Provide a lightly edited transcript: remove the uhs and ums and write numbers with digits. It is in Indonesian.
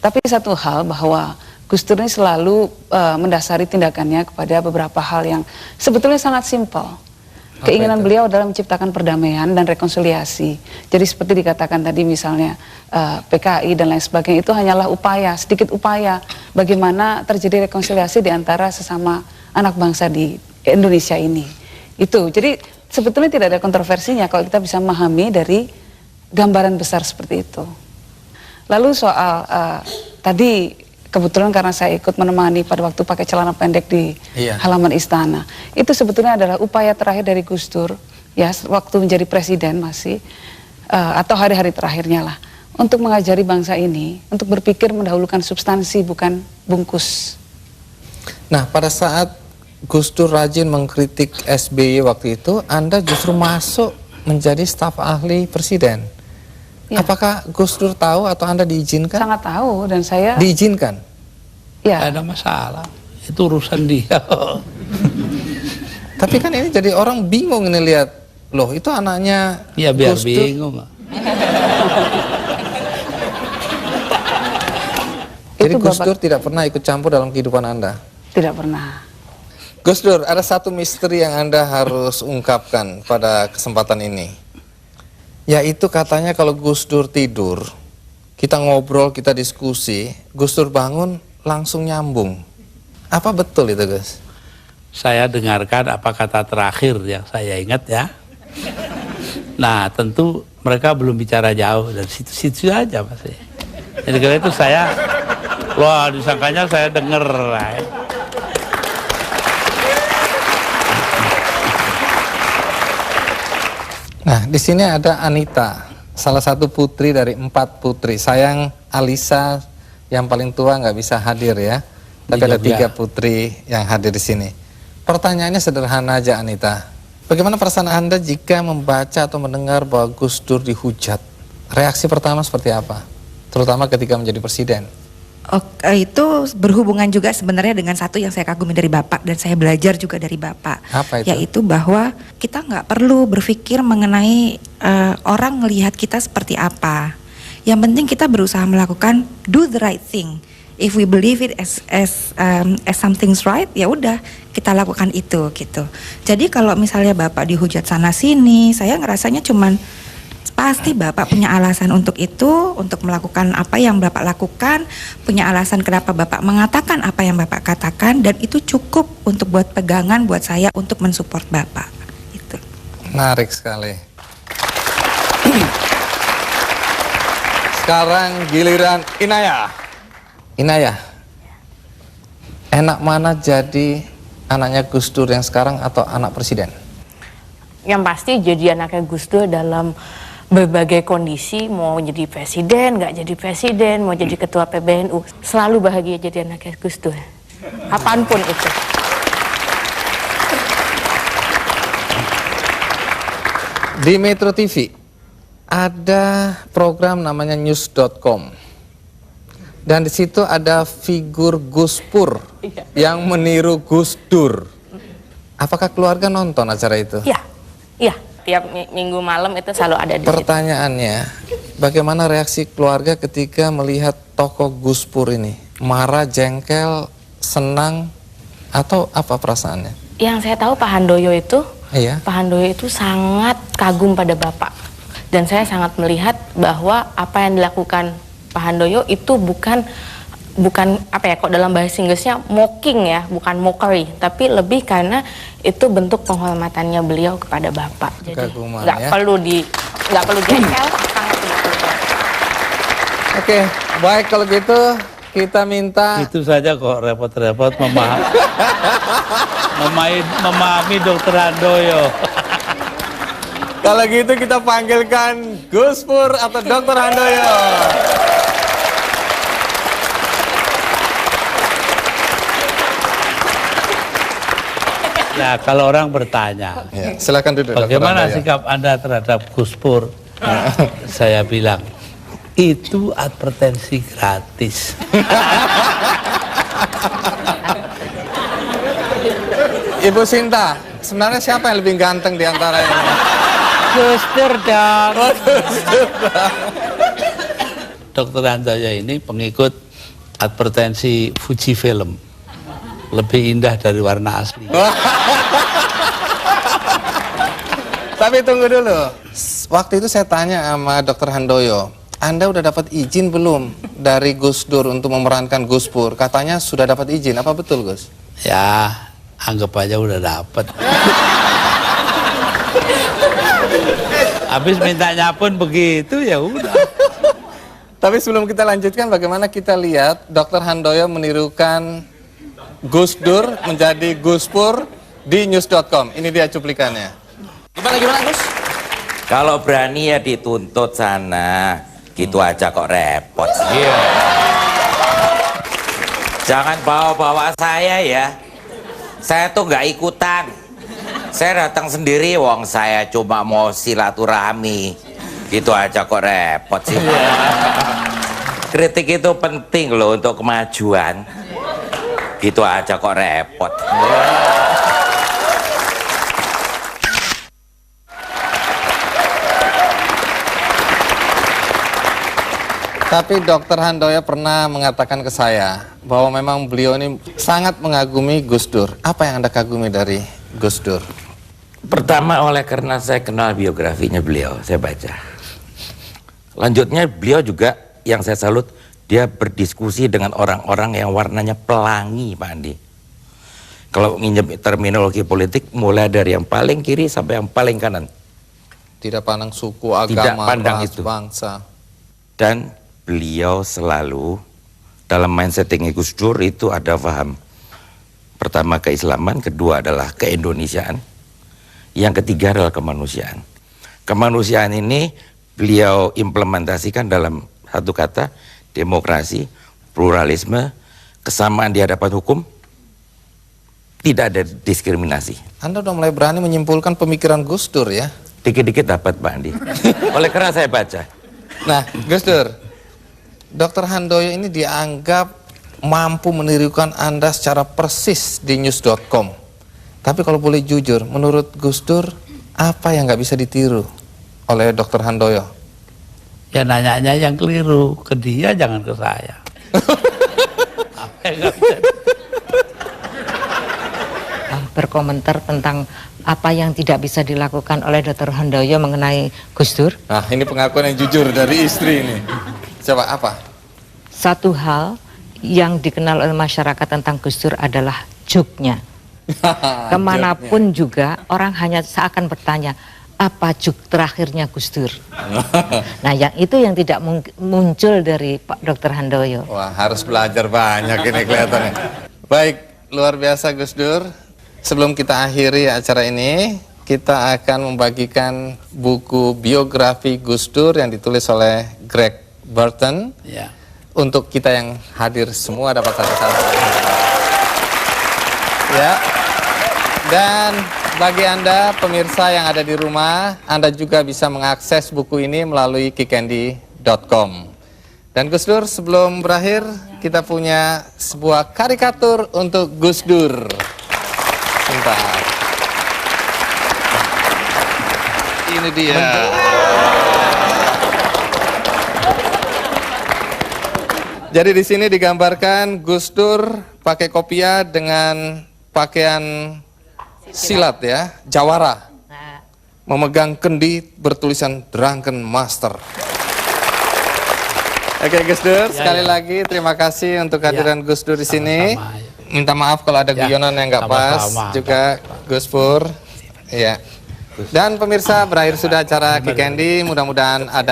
Tapi satu hal bahwa Gus Dur ini selalu mendasari tindakannya kepada beberapa hal yang sebetulnya sangat simpel. Keinginan beliau adalah menciptakan perdamaian dan rekonsiliasi. Jadi seperti dikatakan tadi misalnya PKI dan lain sebagainya, itu hanyalah upaya, sedikit upaya bagaimana terjadi rekonsiliasi di antara sesama anak bangsa di Indonesia ini. Itu, jadi sebetulnya tidak ada kontroversinya kalau kita bisa memahami dari gambaran besar seperti itu. Lalu soal tadi kebetulan karena saya ikut menemani pada waktu pakai celana pendek di halaman istana. Itu sebetulnya adalah upaya terakhir dari Gus Dur, ya, waktu menjadi presiden masih, atau hari-hari terakhirnya lah, untuk mengajari bangsa ini, untuk berpikir mendahulukan substansi bukan bungkus. Nah, pada saat Gus Dur rajin mengkritik SBY waktu itu, Anda justru masuk menjadi staf ahli presiden. Ya. Apakah Gus Dur tahu atau Anda diizinkan? Sangat tahu, dan saya diizinkan. Ya. Tidak ada masalah, itu urusan dia. Tapi kan ini jadi orang bingung ini lihat, loh itu anaknya ya biar Gus Dur. Bingung. Jadi Gus Dur tidak pernah ikut campur dalam kehidupan Anda? Tidak pernah. Gus Dur, ada satu misteri yang Anda harus ungkapkan pada kesempatan ini. Yaitu katanya kalau Gus Dur tidur, kita ngobrol, kita diskusi, Gus Dur bangun langsung nyambung. Apa betul itu, Gus? Saya dengarkan apa kata terakhir yang saya ingat ya. Nah, tentu mereka belum bicara jauh, dari situ-situ aja masih. Jadi kalau itu saya, wah disangkanya saya denger. Nah, di sini ada Anita, salah satu putri dari 4 putri. Sayang Alisa yang paling tua nggak bisa hadir ya. Tapi ada 3 putri yang hadir di sini. Pertanyaannya sederhana aja, Anita. Bagaimana perasaan Anda jika membaca atau mendengar bahwa Gus Dur dihujat? Reaksi pertama seperti apa? Terutama ketika menjadi presiden. Itu berhubungan juga sebenarnya dengan satu yang saya kagumi dari Bapak dan saya belajar juga dari Bapak. Apa itu? Yaitu bahwa kita nggak perlu berpikir mengenai orang melihat kita seperti apa. Yang penting kita berusaha melakukan do the right thing. If we believe it as something's right, ya udah kita lakukan itu gitu. Jadi kalau misalnya Bapak dihujat sana sini, saya ngerasanya cuman pasti Bapak punya alasan untuk itu, untuk melakukan apa yang Bapak lakukan, punya alasan kenapa Bapak mengatakan apa yang Bapak katakan, dan itu cukup untuk buat pegangan buat saya untuk mensupport Bapak. Itu. Menarik sekali. Sekarang giliran Inaya. Inaya, enak mana jadi anaknya Gus Dur yang sekarang atau anak presiden? Yang pasti jadi anaknya Gus Dur dalam berbagai kondisi, mau jadi presiden, nggak jadi presiden, mau jadi ketua PBNU, selalu bahagia jadi anaknya Gus Dur, apapun itu. Di Metro TV ada program namanya news.com dan di situ ada figur Gus Pur yang meniru Gus Dur. Apakah keluarga nonton acara itu? Iya, iya. Tiap minggu malam itu selalu ada di Pertanyaannya, bagaimana reaksi keluarga ketika melihat tokoh Gus Pur ini? Marah, jengkel, senang, atau apa perasaannya? Yang saya tahu Pak Handoyo itu, Pak Handoyo itu sangat kagum pada Bapak. Dan saya sangat melihat bahwa apa yang dilakukan Pak Handoyo itu bukan apa ya, kok dalam bahasa Inggrisnya mocking ya, bukan mockery, tapi lebih karena itu bentuk penghormatannya beliau kepada Bapak. Jadi nggak perlu jengkel, sangat tidak perlu. Oke, baik kalau gitu kita minta. Itu saja kok repot-repot memahami Dokter Handoyo. Kalau gitu kita panggilkan Gus Pur atau Dokter Handoyo. Nah, kalau orang bertanya, ya, silakan duduk. Bagaimana sikap Anda terhadap Gus Pur? Saya bilang, itu advertensi gratis. Ibu Sinta, sebenarnya siapa yang lebih ganteng di antara ini? Gus Dur dong. Dr. Handoyo ini pengikut advertensi Fuji Film. Lebih indah dari warna asli. Tapi tunggu dulu. Waktu itu saya tanya sama Dr. Handoyo, Anda udah dapat izin belum dari Gus Dur untuk memerankan Gus Pur? Katanya sudah dapat izin. Apa betul, Gus? Ya, anggap aja udah dapat. Habis mintanya pun begitu, ya udah. Tapi sebelum kita lanjutkan, bagaimana kita lihat Dr. Handoyo menirukan Gus Dur menjadi Gus Pur di news.com. Ini dia cuplikannya. Gimana Gus? Kalau berani ya dituntut sana. Gitu aja kok repot. Iya. Jangan bawa-bawa saya ya. Saya tuh nggak ikutan. Saya datang sendiri, wong saya cuma mau silaturahmi. Gitu aja kok repot sih. Kritik itu penting loh untuk kemajuan. Gitu aja kok repot. Tapi Dr. Handoyo pernah mengatakan ke saya bahwa memang beliau ini sangat mengagumi Gus Dur. Apa yang Anda kagumi dari Gus Dur? Pertama karena saya kenal biografinya beliau, saya baca. Lanjutnya beliau juga yang saya salut, dia berdiskusi dengan orang-orang yang warnanya pelangi, Pak Andi. Kalau nginjam terminologi politik, mulai dari yang paling kiri sampai yang paling kanan. Tidak pandang suku, agama, ras, bangsa. Dan beliau selalu dalam mindsetting Gus Dur itu ada paham. Pertama keislaman, kedua adalah keindonesiaan, yang ketiga adalah kemanusiaan. Kemanusiaan ini beliau implementasikan dalam satu kata, demokrasi, pluralisme, kesamaan di hadapan hukum, tidak ada diskriminasi. Anda udah mulai berani menyimpulkan pemikiran Gus Dur ya? Dikit-dikit dapat, Pak Andi. Oleh karena saya baca. Nah, Gus Dur, Dr. Handoyo ini dianggap mampu menirukan Anda secara persis di news.com. Tapi kalau boleh jujur, menurut Gus Dur, apa yang nggak bisa ditiru oleh Dr. Handoyo? Ya nanyanya yang keliru, ke dia jangan ke saya. Apa yang nggak bisa? Berkomentar tentang apa yang tidak bisa dilakukan oleh Dr. Handoyo mengenai Gus Dur. Nah, ini pengakuan yang jujur dari istri ini. Coba apa? Satu hal yang dikenal oleh masyarakat tentang Gus Dur adalah juk-nya. Kemanapun juga orang hanya seakan bertanya, apa juk terakhirnya Gus Dur? Nah, yang itu yang tidak muncul dari Pak Dr. Handoyo. Wah, harus belajar banyak ini kelihatannya. Baik, luar biasa Gus Dur. Sebelum kita akhiri acara ini, kita akan membagikan buku biografi Gus Dur yang ditulis oleh Greg Burton. Ya. Untuk kita yang hadir semua dapat satu-satu. Ya. Dan bagi Anda pemirsa yang ada di rumah, Anda juga bisa mengakses buku ini melalui kikendi.com. Dan Gus Dur, sebelum berakhir, kita punya sebuah karikatur untuk Gus Dur. Sebentar. Ini dia. Jadi di sini digambarkan Gus Dur pakai kopiah dengan pakaian silat ya, jawara, memegang kendi bertulisan Drunken Master. Oke Gus Dur, sekali lagi terima kasih untuk kehadiran Gus Dur di sini. Minta maaf kalau ada guyonan yang nggak pas, juga Gus Pur. Ya. Dan pemirsa, berakhir sudah acara Kikendi, mudah-mudahan ada